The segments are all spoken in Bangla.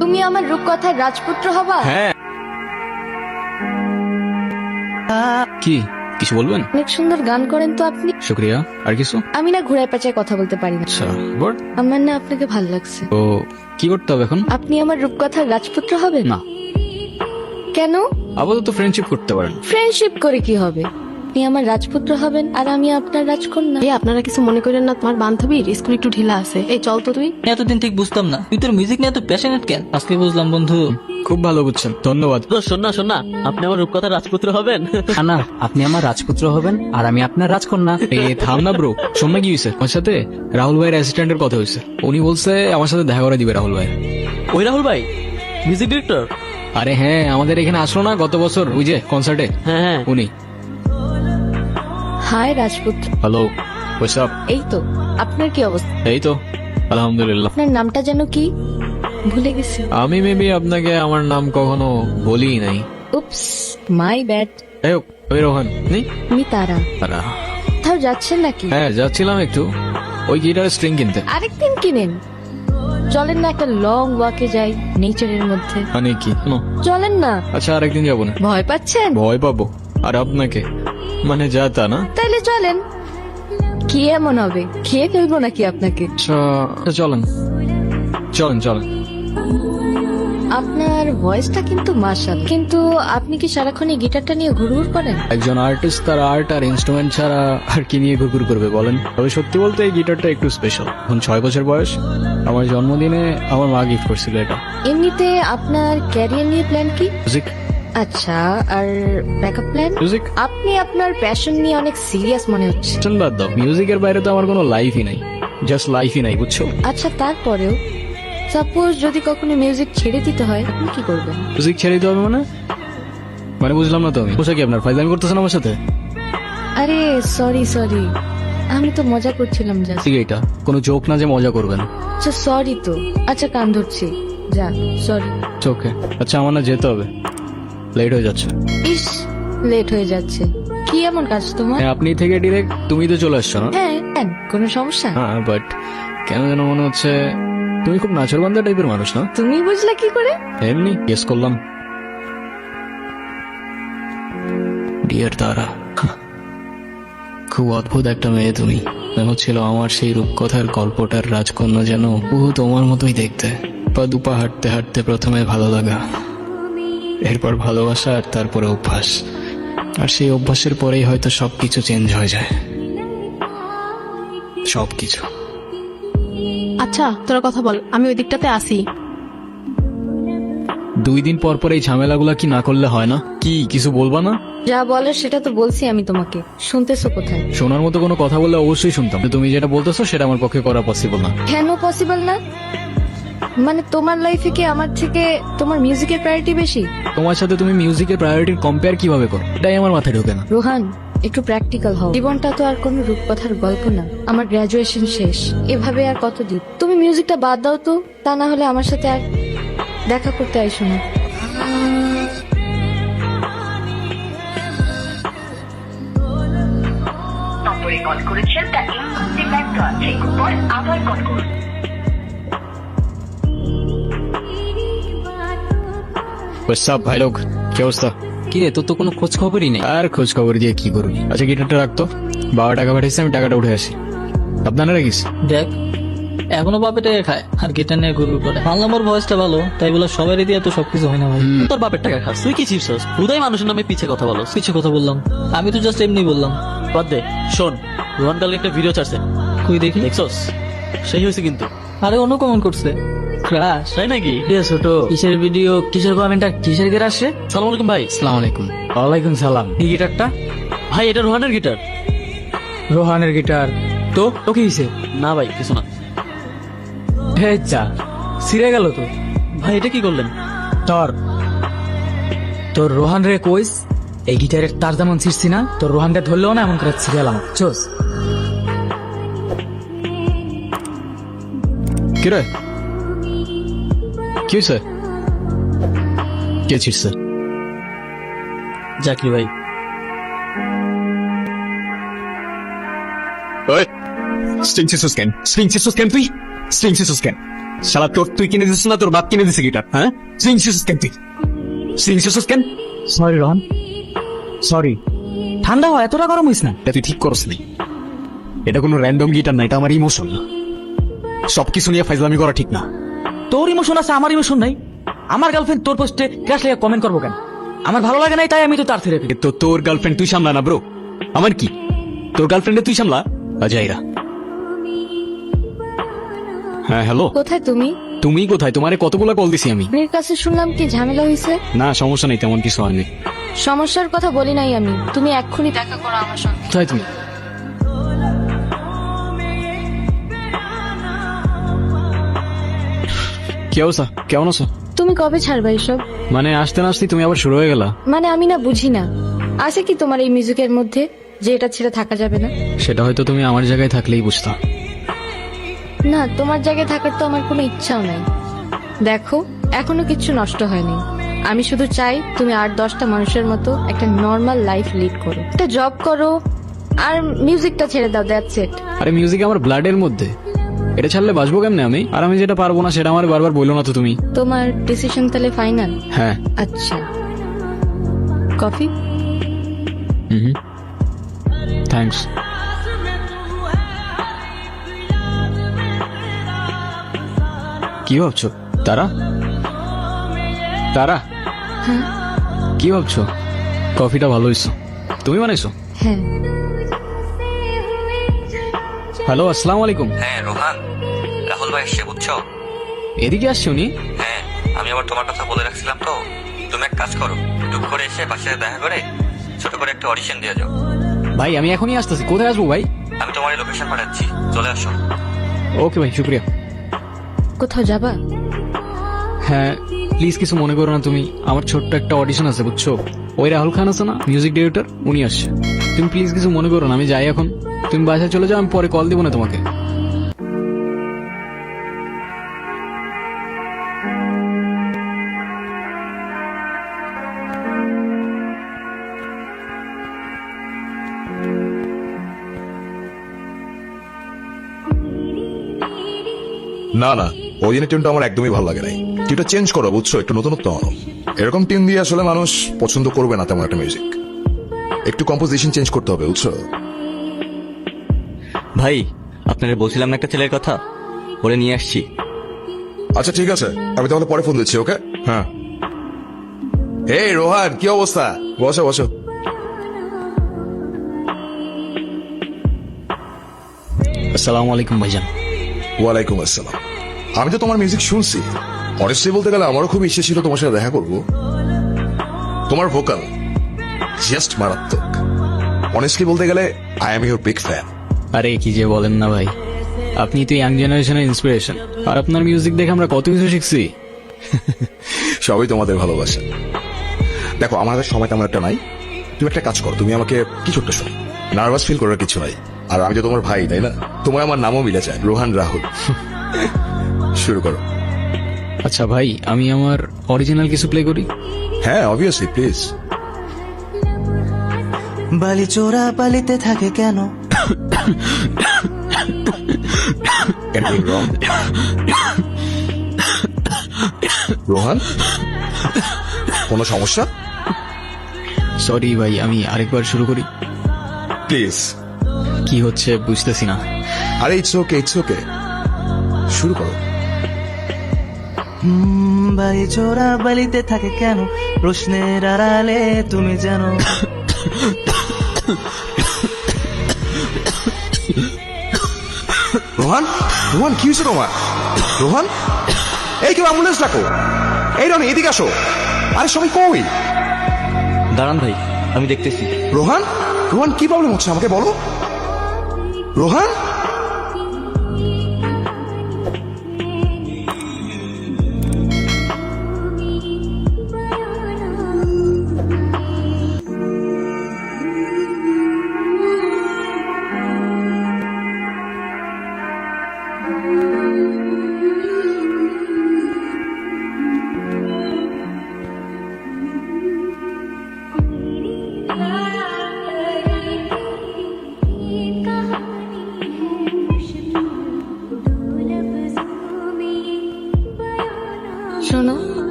তুমি আমার রূপকথার রাজপুত্র হবা? হ্যাঁ। কি কিছু বলবেন? অনেক সুন্দর গান করেন তো আপনি। শুক্রিয়া। আর কিছু? আমি না ঘুরায় পেঁচায় কথা বলতে পারি না। আচ্ছা বল। আমার না আপনাকে ভালো লাগছে। তো কি করতে হবে এখন? আপনি আমার রূপকথার রাজপুত্র হবেন? না, কেন? আপাতত ফ্রেন্ডশিপ করতে পারেন। ফ্রেন্ডশিপ করে কি হবে? আপনি আমার রাজপুত্র হবেন আর আমি আপনার রাজকন্যা। এই আপনারা কিছু মনে করেন না, তোমার বান্ধবীর স্কুল একটু ঢিলা আছে। এই চল তো তুই। এতদিন ঠিক বুঝতাম না তুই তোর মিউজিক নিয়ে এত প্যাশনেট কেন, আজকে বুঝলাম বন্ধু। খুব ভালো বুঝছেন, ধন্যবাদ। তো শোন না আপনি আমার রূপকথার রাজপুত্র হবেন। না, আপনি আমার রাজপুত্র হবেন আর আমি আপনার রাজকন্যা। এ থাম না ব্রো, শোন না কি হয়েছে আমার সাথে। রাহুল ভাইয়ের অ্যাসিস্ট্যান্টের কথা হয়েছে, উনি বলছে আমার সাথে দেখা করে দিবে রাহুল ভাই। ওই রাহুল ভাই মিউজিক ডিরেক্টর? আরে হ্যাঁ, আমাদের এখানে আসলো না গত বছর ওই যে কনসার্টে, হ্যাঁ উনি। হাই রাজপুত্র। Hello, what's up? এই তো, আপনার কি অবস্থা? এই তো আলহামদুলিল্লাহ। আপনার নামটা যেন কি? ভুলে গেছি। আমি মেবি আপনাকে আমার নাম কখনো বলি নাই। উপস, মাই ব্যাড। যাই হোক, ওই রোহান নেই। আমি তারা। তারা? কোথাও যাচ্ছেন নাকি? হ্যাঁ যাচ্ছিলাম একটু ওই গিটারের স্ট্রিং কিনতে। আরেকদিন কিনেন। চলেন না একটা লং ওয়াকে যাই নেচারের মধ্যে। মানে কি? নো। চলেন না। আচ্ছা আরেকদিন যাবো না। ভয় পাচ্ছেন? ভয় পাবো? আর আপনাকে মানে যা তা না। তাইলে চলেন। কি এমন হবে, খেয়ে ফেলবো নাকি আপনাকে? আচ্ছা চলেন চলেন চলেন। আপনার ভয়েসটা কিন্তু মাশাল, কিন্তু আপনি কি সারাক্ষণ এই গিটারটা নিয়ে ঘুরঘুর করেন? একজন আর্টিস্ট তার আর্ট আর ইনস্ট্রুমেন্ট ছাড়া আর কি নিয়ে ঘুরঘুর করবে বলেন? তবে সত্যি বলতে এই গিটারটা একটু স্পেশাল। এখন 6 বছর বয়স, আমার জন্মদিনে আমার মা গিফট করছিল এটা। এমনিতে আপনার ক্যারিয়ার নিয়ে প্ল্যান কি? মিউজিক। আচ্ছা, আর ব্যাকআপ প্ল্যান? মিউজিক আপনি আপনার প্যাশন নিয়ে অনেক সিরিয়াস মনে হচ্ছে। বাদ দাও, মিউজিকের বাইরে তো আমার কোনো লাইফই নাই, জাস্ট লাইফই নাই, বুঝছো? আচ্ছা, তারপরেও সাপোজ যদি কখনো মিউজিক ছেড়ে দিতে হয়, আপনি কি করবেন? মিউজিক ছেড়ে দিতে হবে মানে? মানে বুঝলাম না তো আমি। পোশাক কি আপনার ফাইজলামি করতেছেন আমার সাথে? আরে সরি, আমি তো মজা করছিলাম জাস্ট। ঠিক এটা কোনো জোক না যে মজা করবেন। আচ্ছা সরি তো, আচ্ছা কান ধরছি, যা সরি। ওকে আচ্ছা, আমার না যেতে হবে, লেট হয়ে যাচ্ছে। ইস, লেট হয়ে যাচ্ছে। কি এমন কাজ তোমার? হ্যাঁ, আপনি থেকে ডিরেক্ট তুমি তো চলে আসছো না? হ্যাঁ, কোনো সমস্যা? হ্যাঁ বাট কেন যেন মনে হচ্ছে তুমি খুব নাচরবান্ধা টাইপের মানুষ না? তুমি বুঝলা কি করে? এমনি গেস করলাম। ডিয়ার তারা, খুব অদ্ভুত একটা মেয়ে তুমি। মনে হচ্ছিল আমার সেই রূপকথার গল্পটার রাজকন্যা যেন বহু তোমার মতোই দেখতে। পা দুপা হাঁটতে হাঁটতে প্রথমে ভালো লাগা, এরপর ভালোবাসা, আর তারপরে অভ্যাস। আর সেই অভ্যাসের পরেই হয়তো সবকিছু চেঞ্জ হয়ে যায়, সবকিছু। আচ্ছা তোরা কথা বল, আমি ওই দিকটাতে আসি। 2 দিন পর পর এই ঝামেলাগুলা কি না করলে হয় না? কি কিছু বলবা না? যা বলার সেটা তো বলছি আমি তোমাকে, শুনতেছো কোথায়? শোনার মতো কোনো কথা বললে অবশ্যই শুনতাম, কিন্তু তুমি যেটা বলতেছো সেটা আমার পক্ষে করা পসিবল না। কেন পসিবল না? মানে তোমার লাইফে কি আমার থেকে তোমার মিউজিকের প্রায়োরিটি বেশি? তোমার সাথে তুমি মিউজিকের প্রায়োরিটির কম্পেয়ার কিভাবে করো, এটাই আমার মাথায় ঢোকে না। রোহান, একটু প্র্যাকটিক্যাল হও। জীবনটা তো আর কোনো রূপকথার গল্প না। আমার গ্রাজুয়েশন শেষ, এভাবে আর কতদিন? তুমি মিউজিকটা বাদ দাও তো, তা না হলে আমার সাথে আর দেখা করতে আইসো না। নম্বরে কল করেছেন তা এই মুহূর্তে ব্যস্ত আছে, পর আবার কল করুন। সব ভাই লোক, কি অবস্থা? কি রে, তোর তো কোনো খোঁজ খবরই নেই। আর খোঁজ খবর দিয়ে কি করবি? আচ্ছা গিটারটা রাখতো, বাবা টাকা পাঠিয়েছে, আমি টাকাটা উঠে আসি। আপনারা রাখিস। দেখ এখনো বাপে টাকা খায় আর গিটার নিয়ে ঘুরঘুর করে। মানলাম ওর ভয়েসটা ভালো, তাই বলে সবারই দিয়ে তো সবকিছু হয় না ভাই। তোর বাপের টাকা খাস, তুই কি চিপস? হুদাই মানুষের নামে পিছে কথা বলো। কিছু কথা বললাম, আমি তো জাস্ট এমনি বললাম। বাদ দে, শোন, রোহান কালকে একটা ভিডিও ছাড়ছে, তুই দেখি। দেখছস? সেই হয়েছে কিন্তু। আরে অন্য কমেন্ট করছে, ক্রাশ। তাই নাকি? ছোট কিসের ভিডিও, কিসের কমেন্ট, কিসের গিটার আসছে? সালাম আলাইকুম ভাই। আসসালামু আলাইকুম। ওয়ালাইকুম সালাম। এই গিটারটা? ভাই এটা রোহানের গিটার। রোহানের গিটার? তো তো কি হয়েছে? না ভাই কিছু না। হে চা, ছিঁড়ে গেল তো। ভাই এটা কি করলেন? তোর তোর রোহান রে কইস এই গিটারের তার যেমন ছিঁড়ছি না, তোর রোহানটা ধরলেও না এমন করে ছিঁড়ে এলাম। চোস কি রে, কি হয়েছে? কে ছিড়ছে? জাকির ভাই। ওই স্ট্রিং সিসুস কেন? স্ট্রিং সিসুস কেন তুই? স্ট্রিং সিসুস কেন? শালা তুই কিনে দিছিস না তোর বাপ কিনে দিছে গিটার? হ্যাঁ সিংসিস কেন তুই সিংসিস কেন? Sorry Rohan, sorry. ঠান্ডা হয়, এতটা গরম হইস না। এটা তুই ঠিক করস নি। এটা কোনো র্যান্ডম গিটার না, এটা আমার ইমোশন। সবকিছু নিয়ে ফাইজলামি করা ঠিক না। তোর ইমোশন আছে, আমার ইমোশন নাই। আমার গার্লফ্রেন্ড তোর পোস্টে ক্রাশ লেগে কমেন্ট করবো কেন? আমার ভালো লাগে নাই, তাই আমি তো তার থেরাপি। তো তোর গার্লফ্রেন্ড তুই সামলা না ব্রো, আমার কি? তোর গার্লফ্রেন্ডে তুই সামলা। আজাইরা। হ্যাঁ হ্যালো, কোথায় তুমি? তুমি কোথায়? তোমারে কতগুলো কল দিছি আমি। মেয়ের কাছে শুনলাম কি ঝামেলা হয়েছে। না সমস্যা নেই, তেমন কিছু হয়নি। সমস্যার কথা বলি নাই আমি, তুমি এক্ষুনি দেখা করো আমার সঙ্গে। কোথায় তুমি? কি অবস্থা, কেমন আছো? তুমি কবে ছাড়বা এইসব? মানে আসতে না আসতেই তুমি আবার শুরু হয়ে গেলা। মানে আমি না বুঝি না, আছে কি তোমার এই মিউজিকের মধ্যে যে এটা ছেড়ে থাকা যাবে না? সেটা হয়তো তুমি আমার জায়গায় থাকলেই বুঝতাম। না, তোমার জায়গায় থাকার তো আমার কোনো ইচ্ছাও নাই। দেখো, এখনো কিচ্ছু নষ্ট হয়নি। আমি শুধু চাই তুমি 8-10টা মানুষের মতো একটা নর্মাল লাইফ লিড করো, একটা জব করো, আর মিউজিকটা ছেড়ে দাও, দ্যাটস ইট। আরে মিউজিক আমার ব্লাডের মধ্যে, এটা ছাড়লে বাঁচবো কেমনে আমি? আর আমি যেটা পারবো না সেটা আমার বারবার বললো না তো তুমি। তোমার ডিসিশন তাহলে ফাইনাল? হ্যাঁ। আচ্ছা, কফি? হুম, থ্যাঙ্কস। কি ভাবছো? তারা তারা কি ভাবছো? কফিটা ভালো হয়েছে, তুমি বানাইছো? হ্যাঁ। হ্যালো, আসসালামু আলাইকুম। হ্যাঁ রোহান, রাহুল ভাই এসে বুঝছো? এদিকে আসছে উনি? হ্যাঁ, আমি আবার তোমার কথা বলে রাখছিলাম তো। তুমি এক কাজ করো, টুক করে এসে পাশে দেখা করে ছোট করে একটা অডিশন দিয়ে যাও। ভাই আমি এখনই আসতেছি। কোথায় আসবো ভাই? আমি তোমার লোকেশন পাঠাচ্ছি, চলে আসো। ওকে ভাই, শুক্রিয়া। কোথাও যাবা? হ্যাঁ প্লিজ কিছু মনে করো না তুমি, আমার ছোট্ট একটা অডিশন আছে বুঝছো। ওই রাহুল খান আছে না মিউজিক ডিরেক্টর, উনি আসছে। তুমি প্লিজ কিছু মনে করো না, আমি যাই এখন। তুমি বাসায় চলে যাও, আমি পরে কল দিব না তোমাকে। না না, ওই দিনের টিউনটা আমার একদমই ভালো লাগে নাই। টিউনটা চেঞ্জ করো বুঝছো, একটু নতুনত্ব আনো। এরকম টিউন দিয়ে আসলে মানুষ পছন্দ করবে না তেমন একটা মিউজিক। একটু কম্পোজিশন চেঞ্জ করতে হবে বুঝছো। ভাই আপনারা বলছিলাম না একটা ছেলের কথা, ওরে নিয়ে আসছি। আচ্ছা ঠিক আছে, আমি তাহলে পরে ফোন দিচ্ছি। ওকে, হ্যাঁ। এই রোহান, কি অবস্থা? বসো বসো। আসসালামু আলাইকুম ভাইজান। ওয়ালাইকুম আসসালাম। আমি তো তোমার মিউজিক শুনছি, অনেস্টলি বলতে গেলে আমারও খুব ইচ্ছে ছিল তোমার সাথে দেখা করব। তোমার ভোকাল জাস্ট মারাত্মক। অনেস্টলি বলতে গেলে I am your big fan. আরে কি যে বলেন না ভাই, আপনি তো ইয়াং জেনারেশনের ইন্সপিরেশন, আর আপনার মিউজিক দেখে আমরা কত কিছু শিখছি। সবই তোমাদের ভালোবাসা। দেখো আমাদের সময় তেমন একটা নাই, তুমি একটা কাজ করো, তুমি আমাকে কিছু একটা শোনো। নার্ভাস ফিল করার কিছু নাই, আর আমি তো তোমার ভাই তাই না, তোমার আমার নামও মিলে যায়, রোহান রাহুল। শুরু করো। আচ্ছা ভাই, আমি আমার অরিজিনাল কিছু প্লে করি? হ্যাঁ অবভিয়াসলি, প্লিজ। বালি চোরা বালিতে থাকে কেন? রোহান, কোনো সমস্যা? সরি ভাই, আমি আরেকবার শুরু করি প্লিজ। কি হচ্ছে বুঝতেছি না। আরে ইটস ওকে, ইটস ওকে, শুরু করো। বালি চোরা বালিতে থাকে কেন? প্রশ্নের আড়ালে তুমি জানো। রোহান, রোহান কি হয়েছে তোমার? রোহান, এই কেউ অ্যাম্বুলেন্স ডাকো। এই রনি এদিকে আসো। আরে সবাই কই? দাঁড়ান ভাই, আমি দেখতেছি। রোহান, রোহান কি প্রবলেম হচ্ছে আমাকে বলো। রোহান,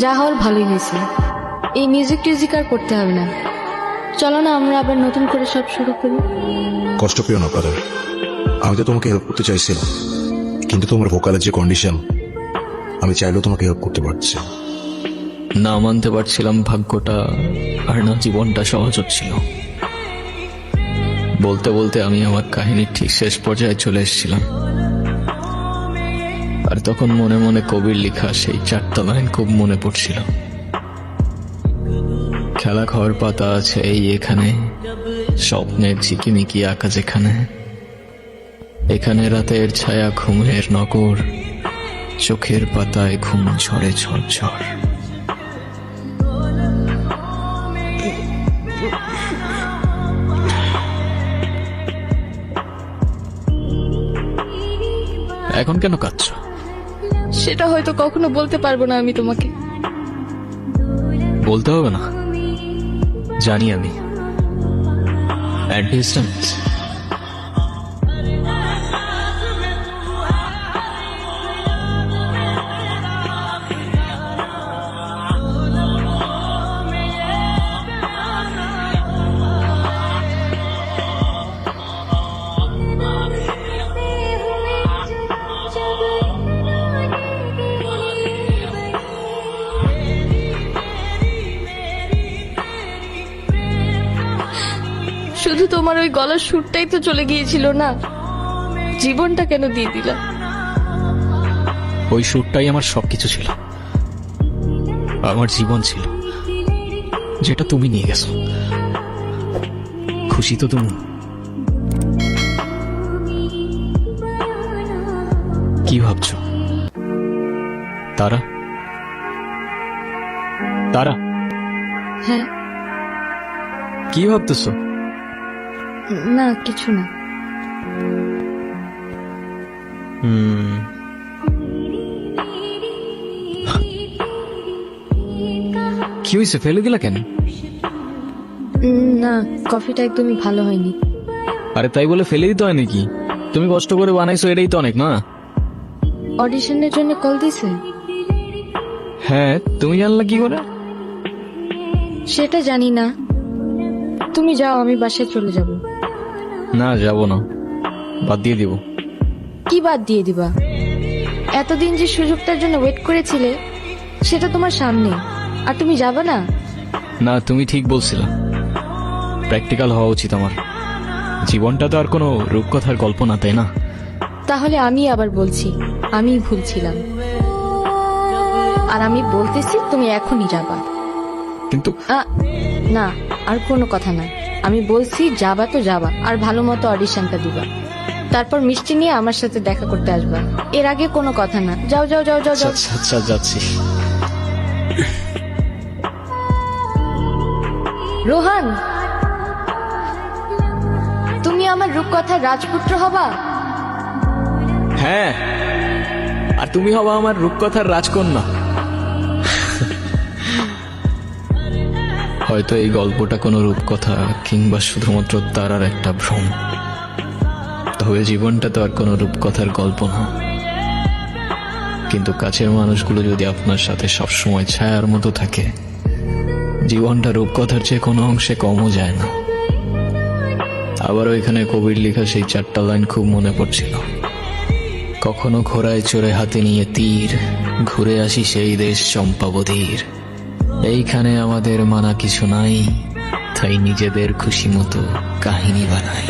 যা হওয়ার ভালোই হয়েছে। এই মিউজিক টিউজিক আর করতে হবে না। চলো না আমরা আবার নতুন করে সব শুরু করি। কষ্ট পেও না ব্রাদার, আমি তো তোমাকে হেল্প করতে চাইছিলাম, কিন্তু তোমার ভোকালের যে কন্ডিশন, আমি চাইলেও তোমাকে হেল্প করতে পারছি না। না মানতে পারছিলাম ভাগ্যটা, আর না জীবনটা সহজ হচ্ছিল। বলতে বলতে আমি আমার কাহিনীর ঠিক শেষ পর্যায়ে চলে এসেছিলাম। আর তখন মনে মনে কবির লেখা সেই 4টা লাইন খুব মনে পড়ছিল। খেলা খাওয়ার পাতা আছে এই এখানে, স্বপ্নের ঝিকিমিকি আঁকা যেখানে, এখানে রাতের ছায়া ঘুমের নগর, চোখের পাতায় ঘুম ঝরে ঝরঝর। এখন কেন কাঁদছো? সেটা হয়তো কখনো বলতে পারবো না আমি তোমাকে। বলতে হবে না, জানি আমি। At distance. শুধু তোমার ওই গলার সুরটাই তো চলে গিয়েছিল না, জীবনটা কেন দিয়ে দিলা? ওই সুরটাই আমার সবকিছু ছিল, আমার জীবন ছিল, যেটা তুমি নিয়ে গেছো। খুশি তো তুমি? কি ভাবছো? তারা তারা হ্যাঁ। কি ভাবতেছো? না কিছু না। কি হয়েছে, ফেলে দিলা কেন? না, কফিটা একদমই ভালো হয়নি। আরে তাই বলে ফেলে দিতে হয় নাকি? তুমি কষ্ট করে বানাইছো, এটাই তো অনেক না? অডিশনের জন্য কল দিছে? হ্যাঁ, তুমি জানলা কি করে? সেটা জানি না, তুমি যাও, আমি বাসায় চলে যাব। না, যাব না, বাদ দিয়ে দিব। কি বাদ দিয়ে দিবা? এতদিন যে সুযোগটার জন্য ওয়েট করেছিলে সেটা তোমার সামনে, আর তুমি যাবে না? না, তুমি ঠিক বলছিলা, প্র্যাকটিক্যাল হওয়া উচিত আমার। জীবনটা তো আর কোনো রূপকথার গল্প না, তাই না? তাহলে আমি আবার বলছি, আমি ভুল ছিলাম, আর আমি বলতেছি তুমি এখনই যাবা। কিন্তু না, আর কোনো কথা না, আমি বলছি যাবা তো যাবা, আর ভালো মতো অডিশনটা দিবা, তারপর মিষ্টি নিয়ে আমার সাথে দেখা করতে আসবা। এর আগে কোনো কথা না। যাও যাও যাও যাও যাও। আচ্ছা আচ্ছা, যাচ্ছি। রোহান, তুমি আমার রূপকথার রাজপুত্র হবা। হ্যাঁ, আর তুমি হবা আমার রূপকথার রাজকন্যা। হয়তো এই গল্পটা কোনো রূপকথা কিংবা শুধুমাত্র তারার একটা ভ্রম, তবে জীবনটা তো আর কোনো রূপকথার গল্প না। কিন্তু কাছের মানুষগুলো যদি আপনার সাথে সবসময় ছায়ার মতো থাকে, জীবনটা রূপকথার চেয়ে কোনো অংশে কমও যায় না। আবারও এখানে কবির লেখা সেই 4টা লাইন খুব মনে পড়ছিল। কখনো ঘোড়ায় চড়ে হাতে নিয়ে তীর, ঘুরে আসি সেই দেশ চম্পাবতীর। এইখানে আমাদের মানা কিছু নাই, তাই নিজেদের খুশি মতো কাহিনী বানাই।